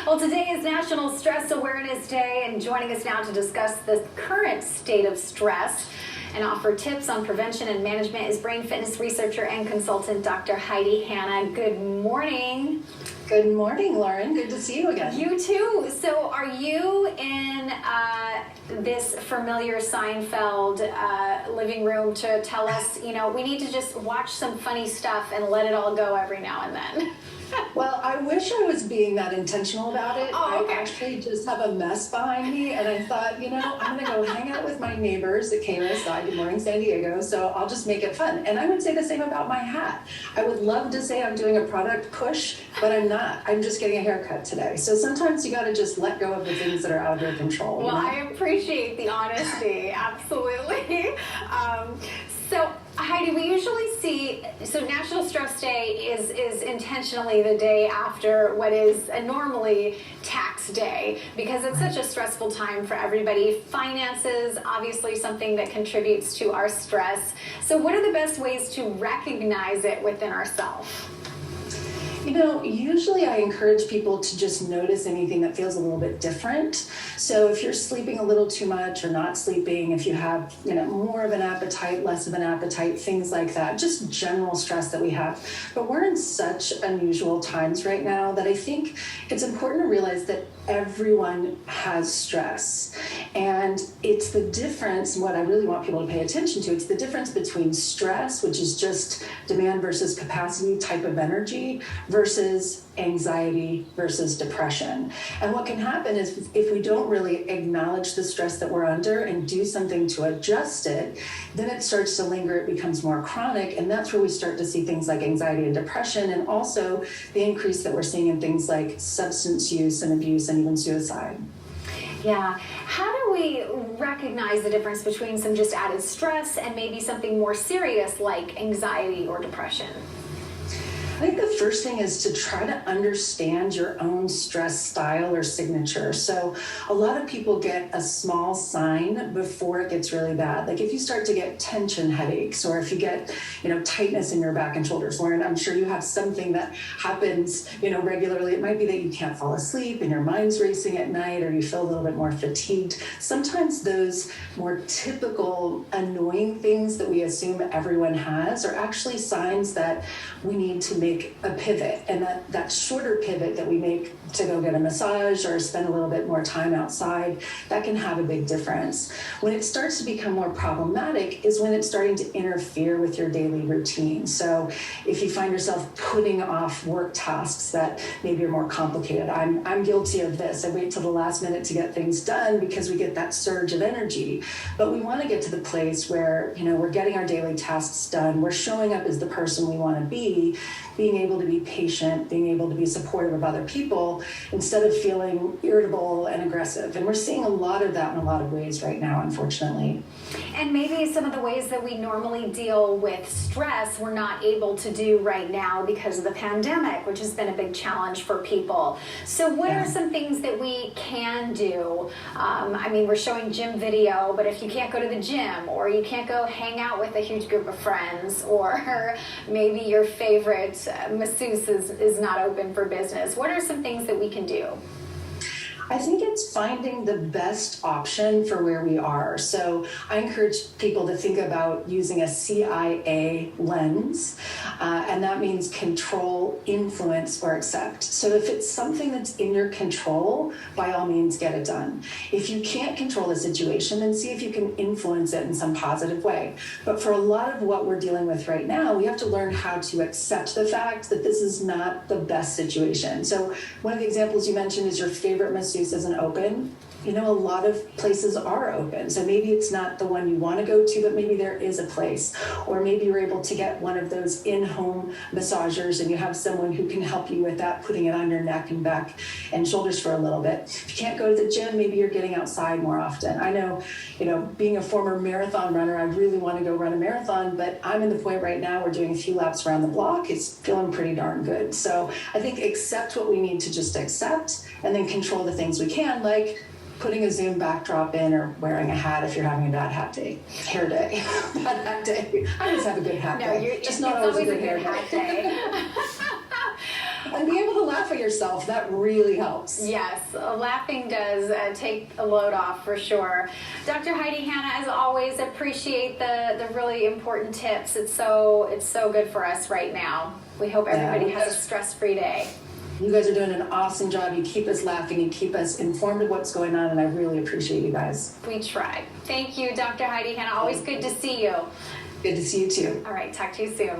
Well, today is National Stress Awareness Day, and joining us now to discuss the current state of stress and offer tips on prevention and management is brain fitness researcher and consultant Dr. Heidi Hanna. Good morning. Good morning, Lauren. Good to see you again. You too. So are you in this familiar Seinfeld living room to tell us, we need to just watch some funny stuff and let it all go every now and then? Well, I wish I was being that intentional about it. Oh, okay. I actually just have a mess behind me, and I thought, I'm going to go hang out with my neighbors at KUSI. Good morning, San Diego. So I'll just make it fun. And I would say the same about my hat. I would love to say I'm doing a product push, but I'm not. I'm just getting a haircut today. So sometimes you got to just let go of the things that are out of your control. Well, I appreciate the honesty. Absolutely. So Heidi, we usually see, National Stress Day is intentionally the day after what is a normally tax day because it's such a stressful time for everybody. Finances, obviously something that contributes to our stress. So what are the best ways to recognize it within ourselves? Usually I encourage people to just notice anything that feels a little bit different. So if you're sleeping a little too much or not sleeping, if you have, more of an appetite, less of an appetite, things like that, just general stress that we have. But we're in such unusual times right now that I think it's important to realize that everyone has stress. And it's the difference, what I really want people to pay attention to, it's the difference between stress, which is just demand versus capacity type of energy, versus anxiety versus depression. And what can happen is if we don't really acknowledge the stress that we're under and do something to adjust it, then it starts to linger, it becomes more chronic, and that's where we start to see things like anxiety and depression, and also the increase that we're seeing in things like substance use and abuse and even suicide. Yeah. How do we recognize the difference between some just added stress and maybe something more serious like anxiety or depression? I think the first thing is to try to understand your own stress style or signature. So a lot of people get a small sign before it gets really bad. Like if you start to get tension headaches, or if you get, tightness in your back and shoulders. Lauren, I'm sure you have something that happens, regularly. It might be that you can't fall asleep and your mind's racing at night, or you feel a little bit more fatigued. Sometimes those more typical annoying things that we assume everyone has are actually signs that we need to make a pivot, and that shorter pivot that we make to go get a massage or spend a little bit more time outside, that can have a big difference. When it starts to become more problematic is when it's starting to interfere with your daily routine. So if you find yourself putting off work tasks that maybe are more complicated, I'm guilty of this. I wait till the last minute to get things done because we get that surge of energy. But we want to get to the place where, we're getting our daily tasks done, we're showing up as the person we want to be, being able to be patient, being able to be supportive of other people instead of feeling irritable and aggressive. And we're seeing a lot of that in a lot of ways right now, unfortunately. And maybe some of the ways that we normally deal with stress we're not able to do right now because of the pandemic, which has been a big challenge for people. So what are some things that we can do? We're showing gym video, but if you can't go to the gym, or you can't go hang out with a huge group of friends, or maybe your favorite masseuse is not open for business, what are some things that we can do? I think it's finding the best option for where we are. So I encourage people to think about using a CIA lens, and that means control, influence, or accept. So if it's something that's in your control, by all means, get it done. If you can't control the situation, then see if you can influence it in some positive way. But for a lot of what we're dealing with right now, we have to learn how to accept the fact that this is not the best situation. So one of the examples you mentioned is your favorite masseuse isn't open. A lot of places are open. So maybe it's not the one you want to go to, but maybe there is a place. Or maybe you're able to get one of those in-home massagers and you have someone who can help you with that, putting it on your neck and back and shoulders for a little bit. If you can't go to the gym, maybe you're getting outside more often. I know, being a former marathon runner, I really want to go run a marathon, but I'm in the point right now we're doing a few laps around the block. It's feeling pretty darn good. So I think accept what we need to just accept, and then control the things we can, like putting a Zoom backdrop in or wearing a hat if you're having a bad hair day. Bad hat day. I always have a good hat day. Just not always a good hair day. And be able to laugh at yourself, that really helps. Yes, laughing does take a load off for sure. Dr. Heidi Hanna, as always, appreciate the really important tips. It's so good for us right now. We hope everybody has a stress-free day. You guys are doing an awesome job. You keep us laughing. You keep us informed of what's going on, and I really appreciate you guys. We try. Thank you, Dr. Heidi Hanna. Always good to see you. Good to see you too. All right, talk to you soon.